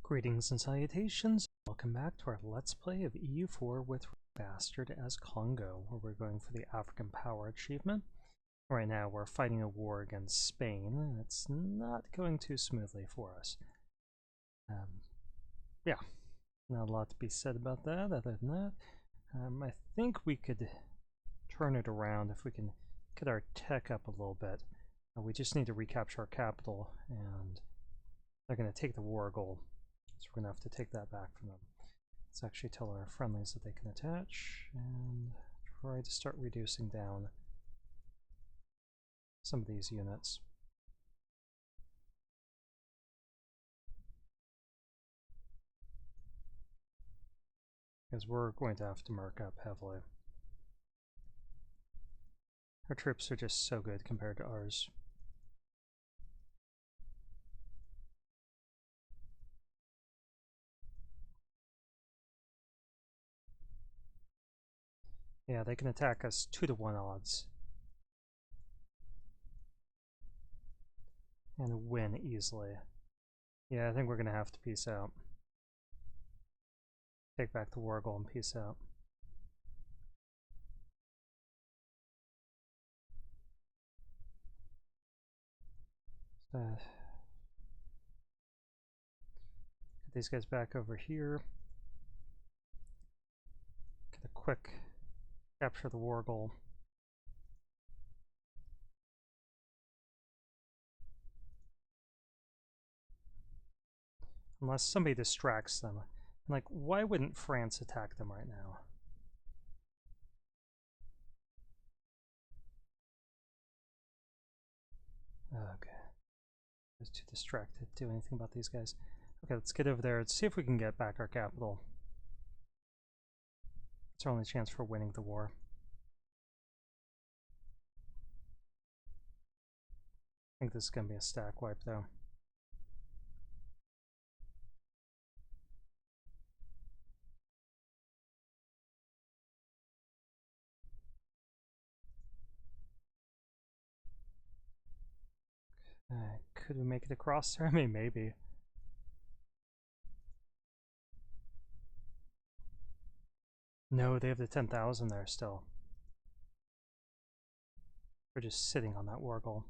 Greetings and salutations. Welcome back to our Let's Play of EU4 with RedBstrd as Kongo, where we're going for the African Power Achievement. Right now we're fighting a war against Spain, and it's not going too smoothly for us. Yeah, not a lot to be said about that. Other than that, I think we could turn it around if we can get our tech up a little bit. We just need to recapture our capital, and they're going to take the war goal. So we're going to have to take that back from them. Let's actually tell our friendlies that they can attach and try to start reducing down some of these units. Because we're going to have to mark up heavily. Our troops are just so good compared to ours. Yeah, they can attack us 2-to-1 odds. And win easily. Yeah, I think we're going to have to peace out. Take back the war goal and peace out. Get these guys back over here. Get a quick capture the war goal. Unless somebody distracts them. Like, why wouldn't France attack them right now? Okay. I was too distracted to do anything about these guys. Okay, let's get over there and see if we can get back our capital. It's our only chance for winning the war. I think this is going to be a stack wipe, though. Could we make it across there? I mean, maybe. No, they have the 10,000 there still. We're just sitting on that war goal.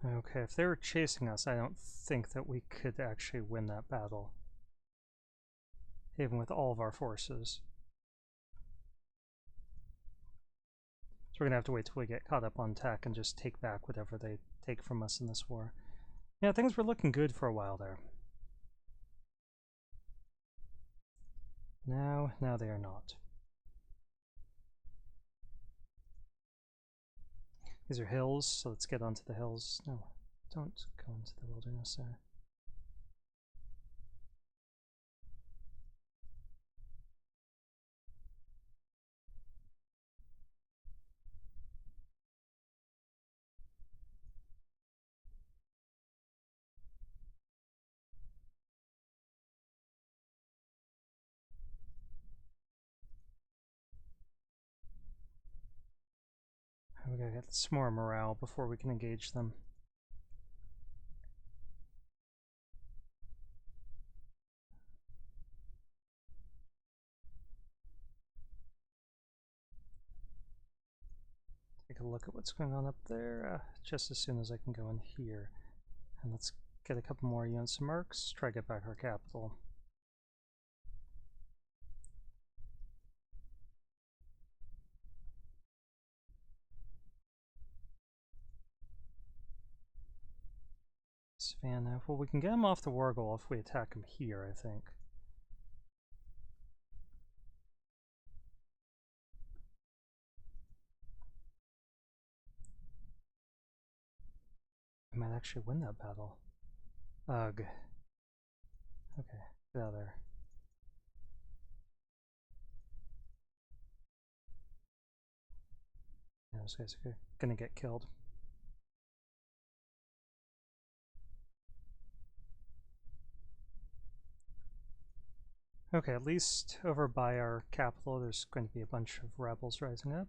Okay, if they were chasing us, I don't think that we could actually win that battle. Even with all of our forces. So we're going to have to wait till we get caught up on tech and just take back whatever they take from us in this war. Yeah, things were looking good for a while there. Now they are not. These are hills, so let's get onto the hills. No, don't go into the wilderness there. We gotta get some more morale before we can engage them. Take a look at what's going on up there just as soon as I can go in here. And let's get a couple more units of mercs, try to get back our capital. Savannah. Well, we can get him off the war goal if we attack him here, I think. I might actually win that battle. Ugh. Okay, get out of there. Yeah, those guys are gonna get killed. Okay, at least over by our capital there's going to be a bunch of rebels rising up.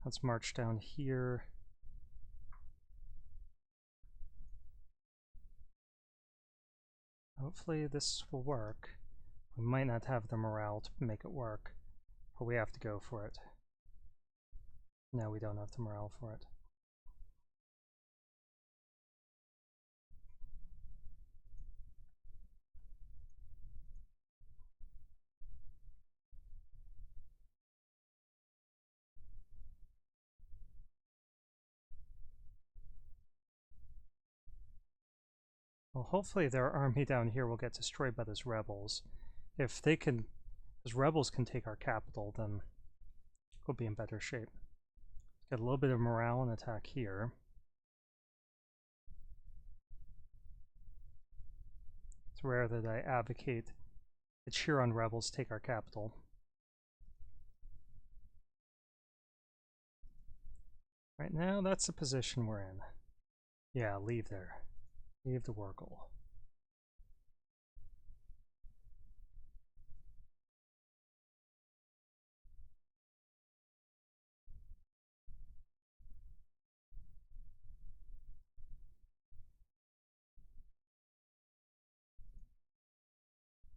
Let's march down here. Hopefully this will work. We might not have the morale to make it work, but we have to go for it. No, we don't have the morale for it. Well, hopefully their army down here will get destroyed by those rebels. If they can, those rebels can take our capital, then we'll be in better shape. Get a little bit of morale and attack here. It's rare that I advocate the Chiron rebels take our capital. Right now, that's the position we're in. Yeah, leave there. Leave the Wargle.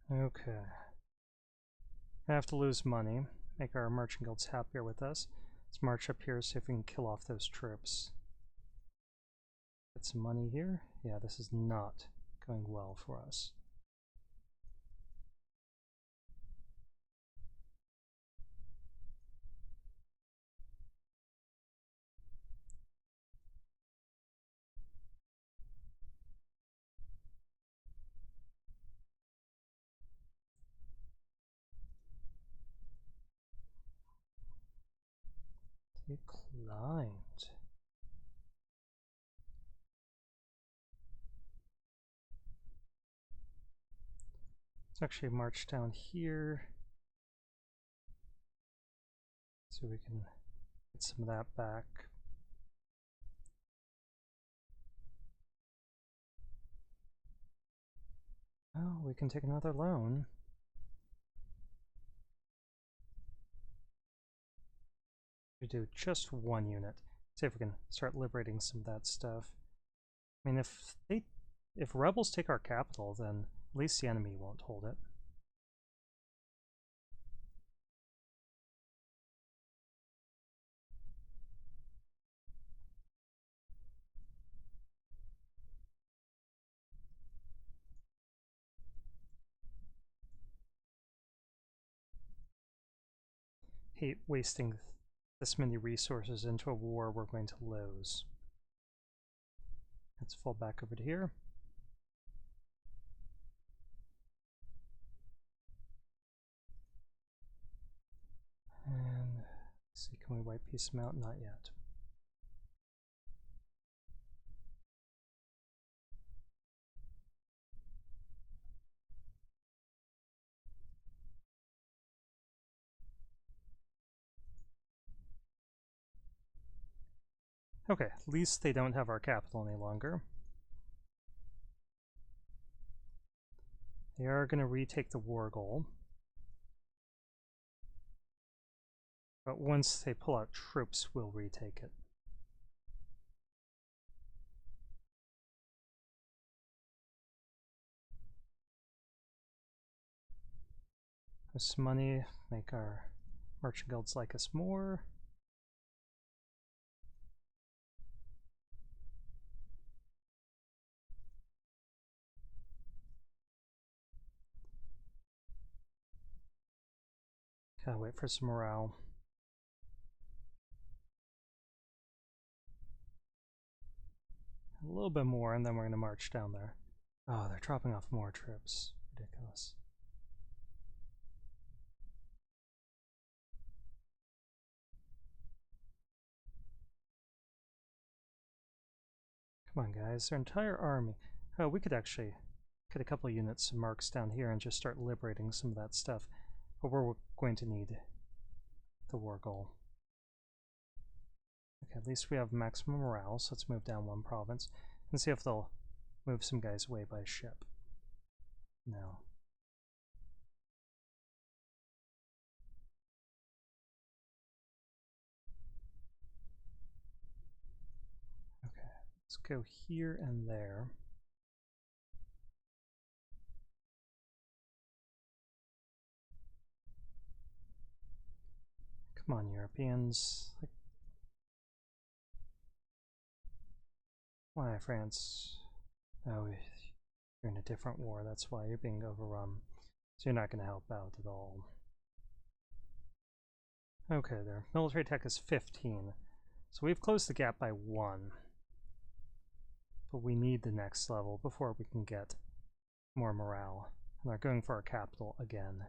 Okay. I have to lose money, make our merchant guilds happier with us. Let's march up here, see if we can kill off those troops. Get some money here. Yeah, this is not going well for us. Declined. Let's actually march down here so we can get some of that back. Oh, we can take another loan. We do just one unit. See if we can start liberating some of that stuff. I mean, if rebels take our capital, then at least the enemy won't hold it. Hate wasting this many resources into a war we're going to lose. Let's fall back over to here. And let's see, can we wipe Peace them out? Not yet. Okay, at least they don't have our capital any longer. They are going to retake the war goal. But once they pull out troops, we'll retake it. This money, make our merchant guilds like us more. Gotta wait for some morale. A little bit more, and then we're going to march down there. Oh, they're dropping off more troops. Ridiculous. Come on, guys. Their entire army. Oh, we could actually get a couple of units of marks down here and just start liberating some of that stuff. But we're going to need the war goal. Okay, at least we have maximum morale, so let's move down one province and see if they'll move some guys away by ship. No. Let's go here and there. Come on, Europeans. Like, why, France? Oh, you're in a different war. That's why you're being overrun. So you're not going to help out at all. Okay, their military tech is 15. So we've closed the gap by 1. But we need the next level before we can get more morale. And they're going for our capital again.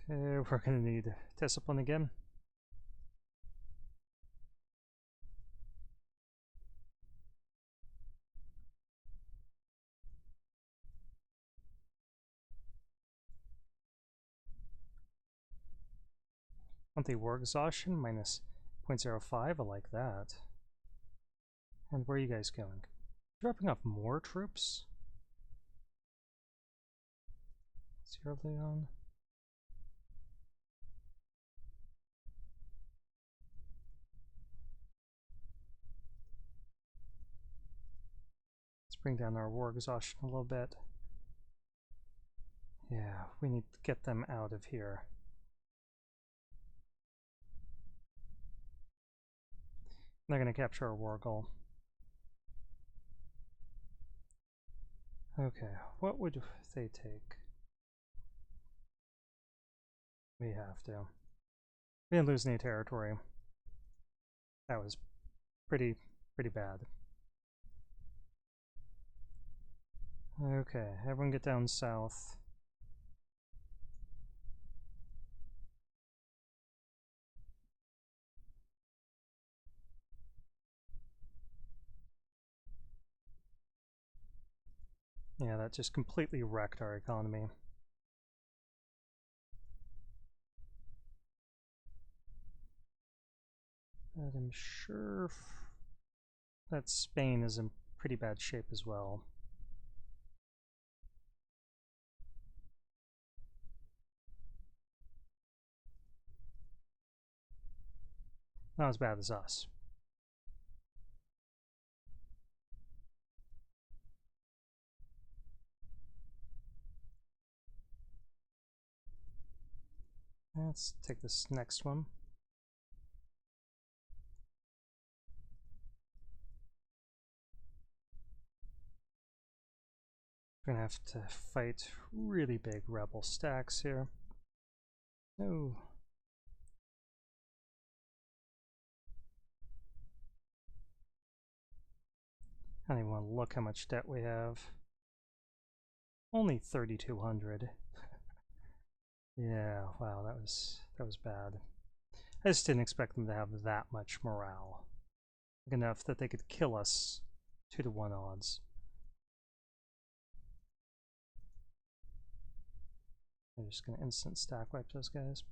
Okay, we're going to need discipline again. Monthly war exhaustion, minus 0.05, I like that. And where are you guys going? Dropping off more troops? Sierra Leone? Let's bring down our war exhaustion a little bit. Yeah, we need to get them out of here. They're going to capture our war goal. Okay, what would they take? We have to. We didn't lose any territory. That was pretty bad. Okay, everyone get down south. Yeah, that just completely wrecked our economy. But I'm sure that Spain is in pretty bad shape as well. Not as bad as us. Let's take this next one. We're gonna have to fight really big rebel stacks here. No. I don't even want to look how much debt we have. Only 3,200. Yeah, wow, that was bad. I just didn't expect them to have that much morale. Enough that they could kill us 2-to-1 odds. I'm just gonna instant stack wipe those guys.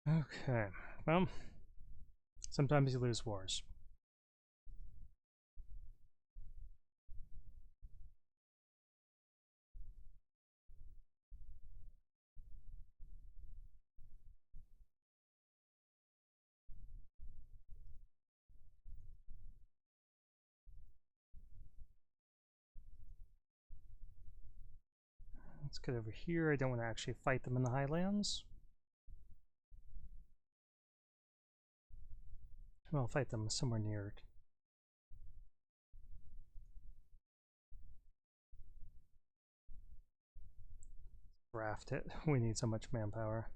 Okay, well, sometimes you lose wars. Let's get over here. I don't want to actually fight them in the highlands. I'll fight them somewhere near it. Draft it. We need so much manpower.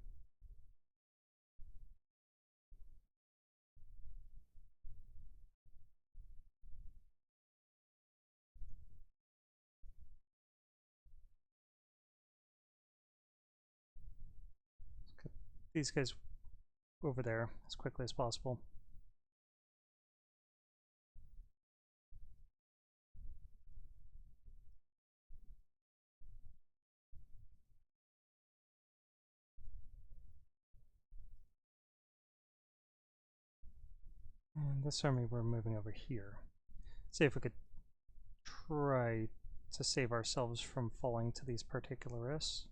Let's get these guys over there as quickly as possible. this army we're moving over here. See if we could try to save ourselves from falling to these particularists.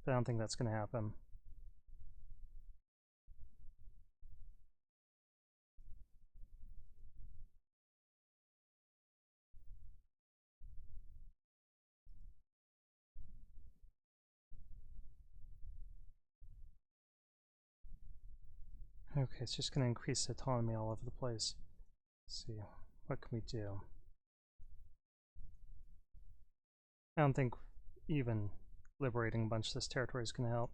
But I don't think that's going to happen. Okay, it's just going to increase autonomy all over the place. Let's see, what can we do? I don't think even liberating a bunch of this territory is going to help.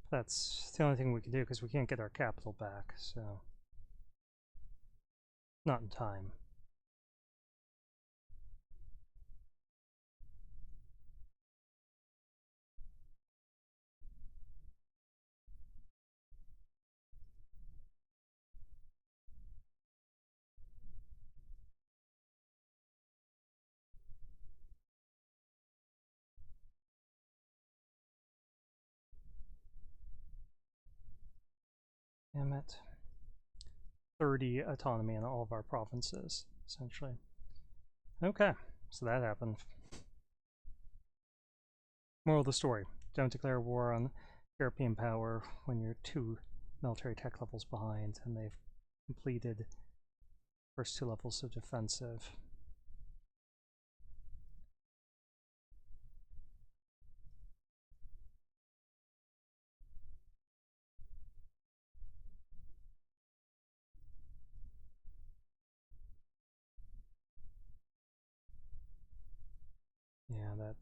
That's the only thing we can do because we can't get our capital back, so not in time. Damn it. 30 autonomy in all of our provinces, essentially. Okay, so that happened. Moral of the story, don't declare war on European power when you're 2 military tech levels behind and they've completed first 2 levels of defensive. Yeah, that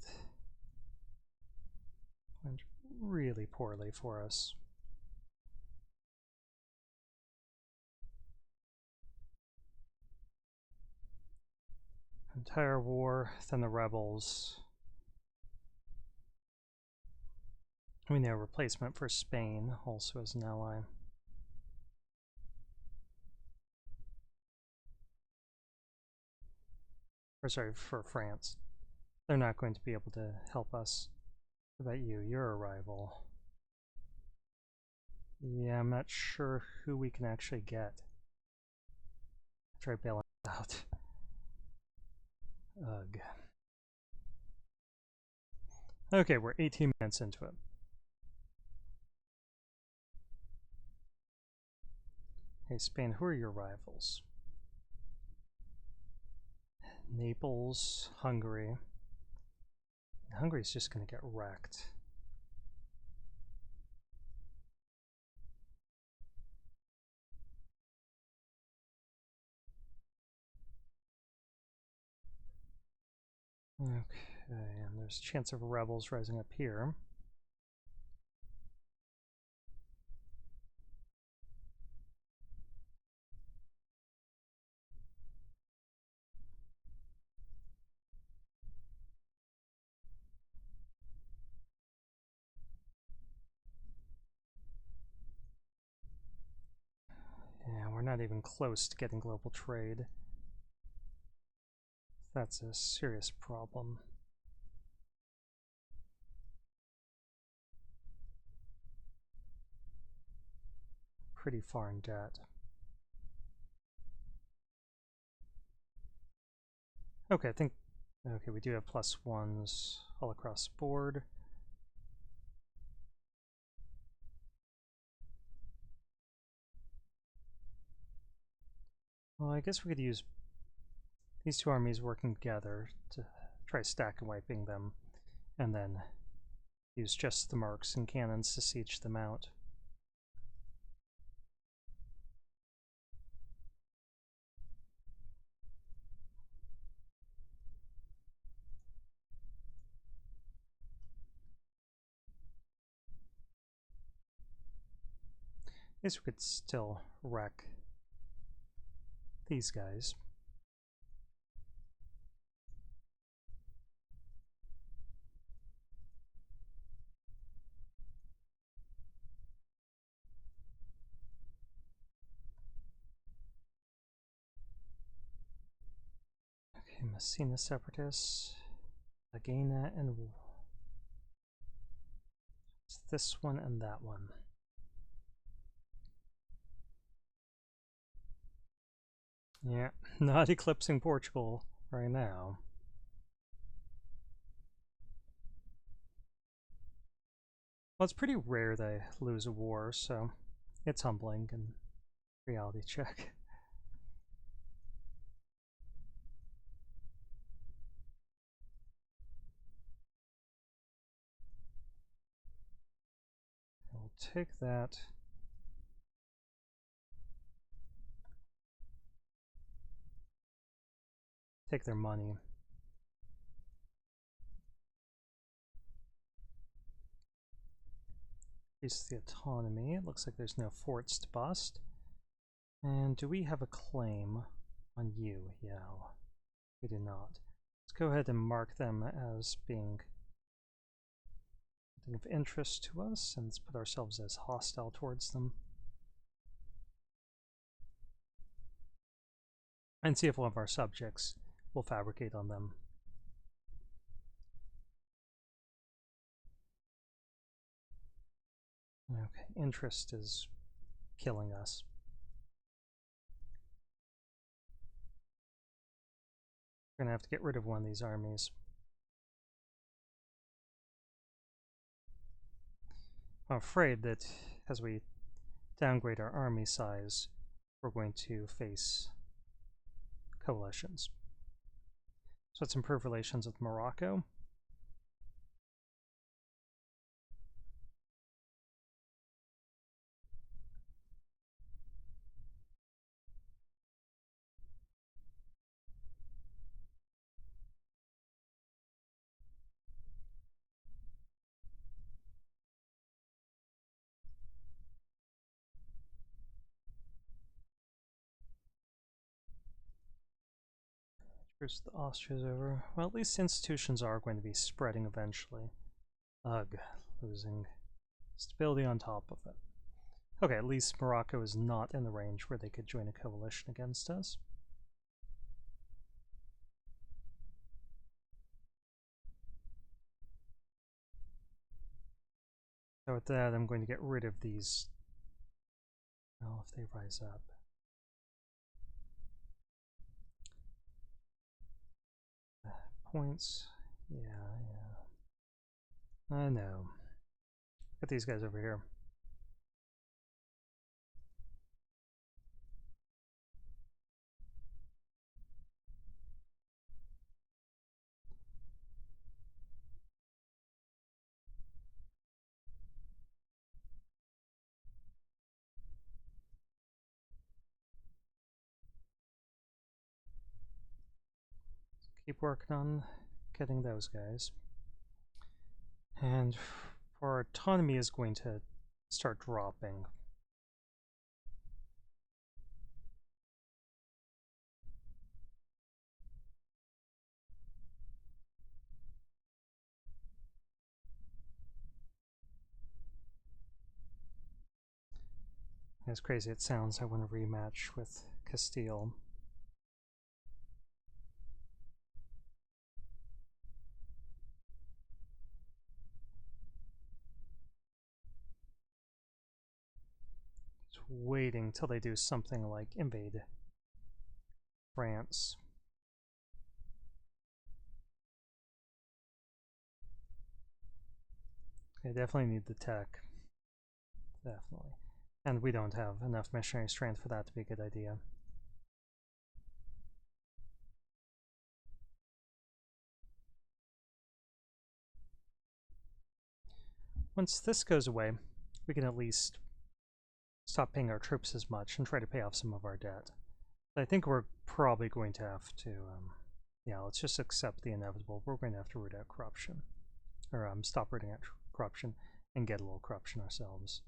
went really poorly for us. Entire war, then the rebels. I mean, they're a replacement for Spain, also as an ally. Or sorry, for France. They're not going to be able to help us. What about you? You're a rival. Yeah, I'm not sure who we can actually get. Try bailing out. Ugh. Okay, we're 18 minutes into it. Hey, Spain, who are your rivals? Naples, Hungary. Hungary's just going to get wrecked. Okay, and there's a chance of rebels rising up here. Yeah, we're not even close to getting global trade. That's a serious problem. Pretty far in debt. Okay, I think... Okay, we do have +1s all across the board. Well, I guess we could use these 2 armies working together to try stack and wiping them, and then use just the mercs and cannons to siege them out. I guess we could still wreck these guys. Okay, Messina Separatists. gain that, and it's this one and that one. Yeah, not eclipsing Portugal right now. Well, it's pretty rare they lose a war, so it's humbling and reality check. We'll take that. Take their money. Increase the autonomy. It looks like there's no forts to bust. And do we have a claim on you? Yeah, we do not. Let's go ahead and mark them as being something of interest to us, and let's put ourselves as hostile towards them. And see if one of our subjects will fabricate on them. Okay, interest is killing us. We're gonna have to get rid of one of these armies. I'm afraid that as we downgrade our army size, we're going to face coalitions. So let's improve relations with Morocco. Here's the Austria's over. Well, at least institutions are going to be spreading eventually. Ugh, losing stability on top of it. Okay, at least Morocco is not in the range where they could join a coalition against us. So with that, I'm going to get rid of these. Oh, if they rise up. Points. Yeah. I know. Get these guys over here. Keep working on getting those guys. And our autonomy is going to start dropping. As crazy it sounds, I want a rematch with Castile. Just waiting till they do something like invade France. They definitely need the tech. Definitely. And we don't have enough missionary strength for that to be a good idea. Once this goes away, we can at least stop paying our troops as much and try to pay off some of our debt. But I think we're probably going to have to, yeah, let's just accept the inevitable. We're going to have to root out corruption. Or stop rooting out corruption and get a little corruption ourselves.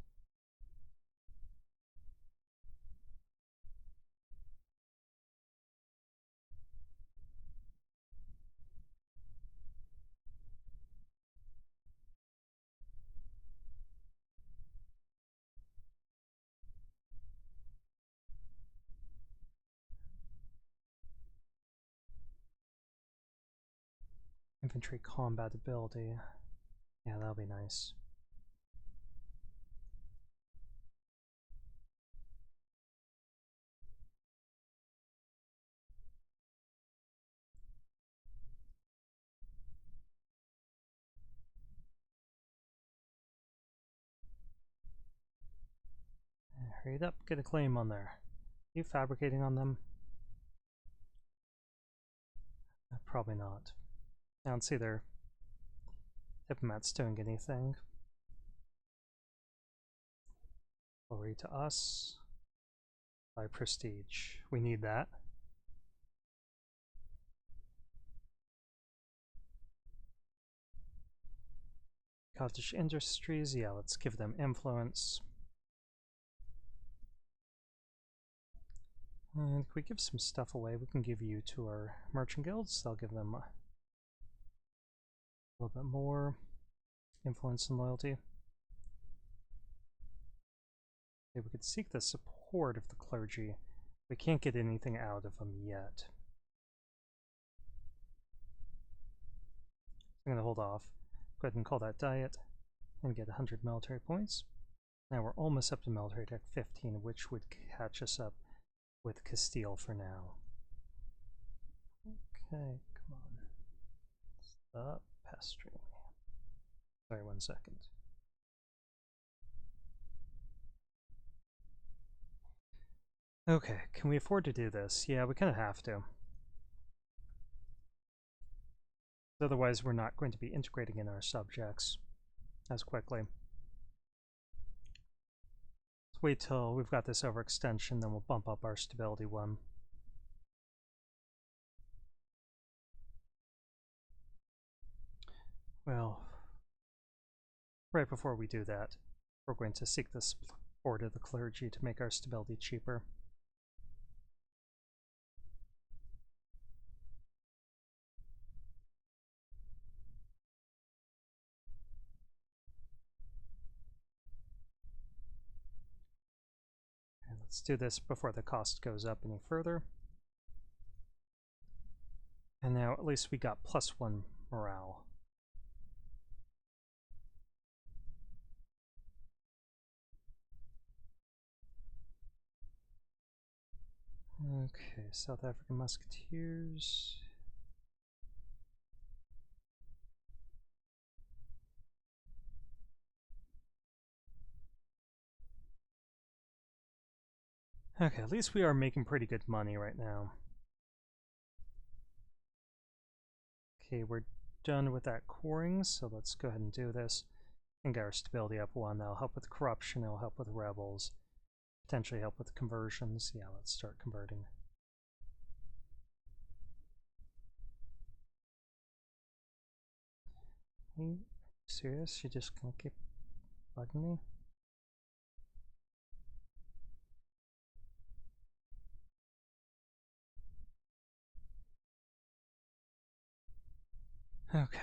Infantry combat ability. Yeah, that'll be nice. Hurry it up, get a claim on there. Are you fabricating on them? Probably not. I don't see their diplomats doing anything. Glory to us. By prestige. We need that. Cottage industries, yeah, let's give them influence. And if we give some stuff away, we can give you to our merchant guilds. They'll give them a little bit more influence and loyalty. Okay, we could seek the support of the clergy. We can't get anything out of them yet. I'm going to hold off. Go ahead and call that diet and get 100 military points. Now we're almost up to military tech 15, which would catch us up with Castile for now. Okay, come on. Stop pestering me. Sorry, 1 second. Okay, can we afford to do this? Yeah, we kind of have to. Otherwise, we're not going to be integrating in our subjects as quickly. Let's wait till we've got this overextension, then we'll bump up our stability one. Well, right before we do that, we're going to seek the support of the clergy to make our stability cheaper. And let's do this before the cost goes up any further. And now at least we got +1 morale. Okay, South African Musketeers. Okay, at least we are making pretty good money right now. Okay, we're done with that coring, so let's go ahead and do this and get our stability up 1. That'll help with corruption, it'll help with rebels, potentially help with conversions. Yeah, let's start converting. Are you serious? You're just gonna keep bugging me? Okay.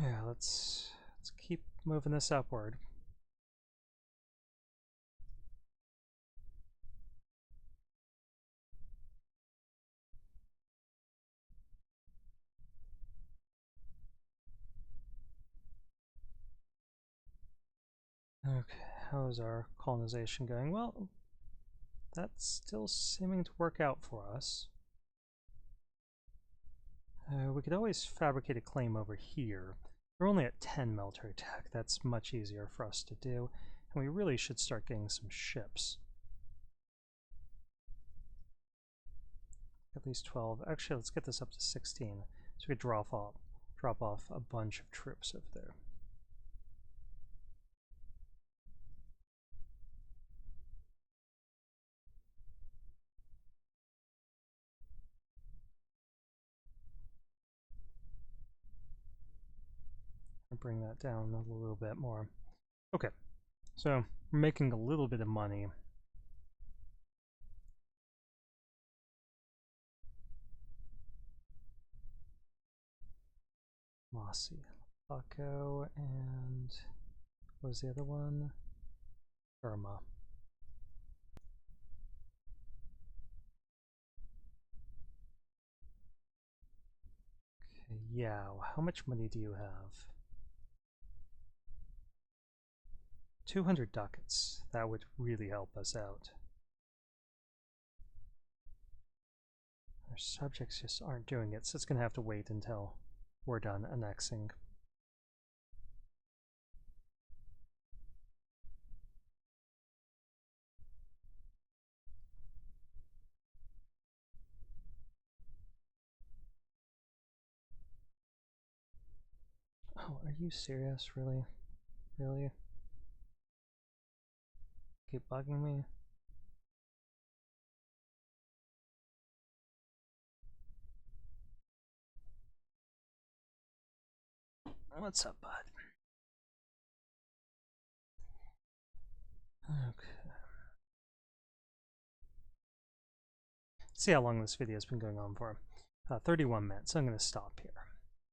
Yeah, let's keep moving this upward. Okay, how's our colonization going? Well, that's still seeming to work out for us. We could always fabricate a claim over here. We're only at 10 military tech. That's much easier for us to do. And we really should start getting some ships. At least 12. Actually, let's get this up to 16. So we could drop off a bunch of troops over there. And bring that down a little bit more. Okay, so we're making a little bit of money. Mossy. Paco and what was the other one? Burma. Okay, yeah, how much money do you have? 200 ducats. That would really help us out. Our subjects just aren't doing it, so it's going to have to wait until we're done annexing. Oh, are you serious? Really? Really? Keep bugging me? What's up, bud? Okay. See how long this video has been going on for. 31 minutes. I'm going to stop here.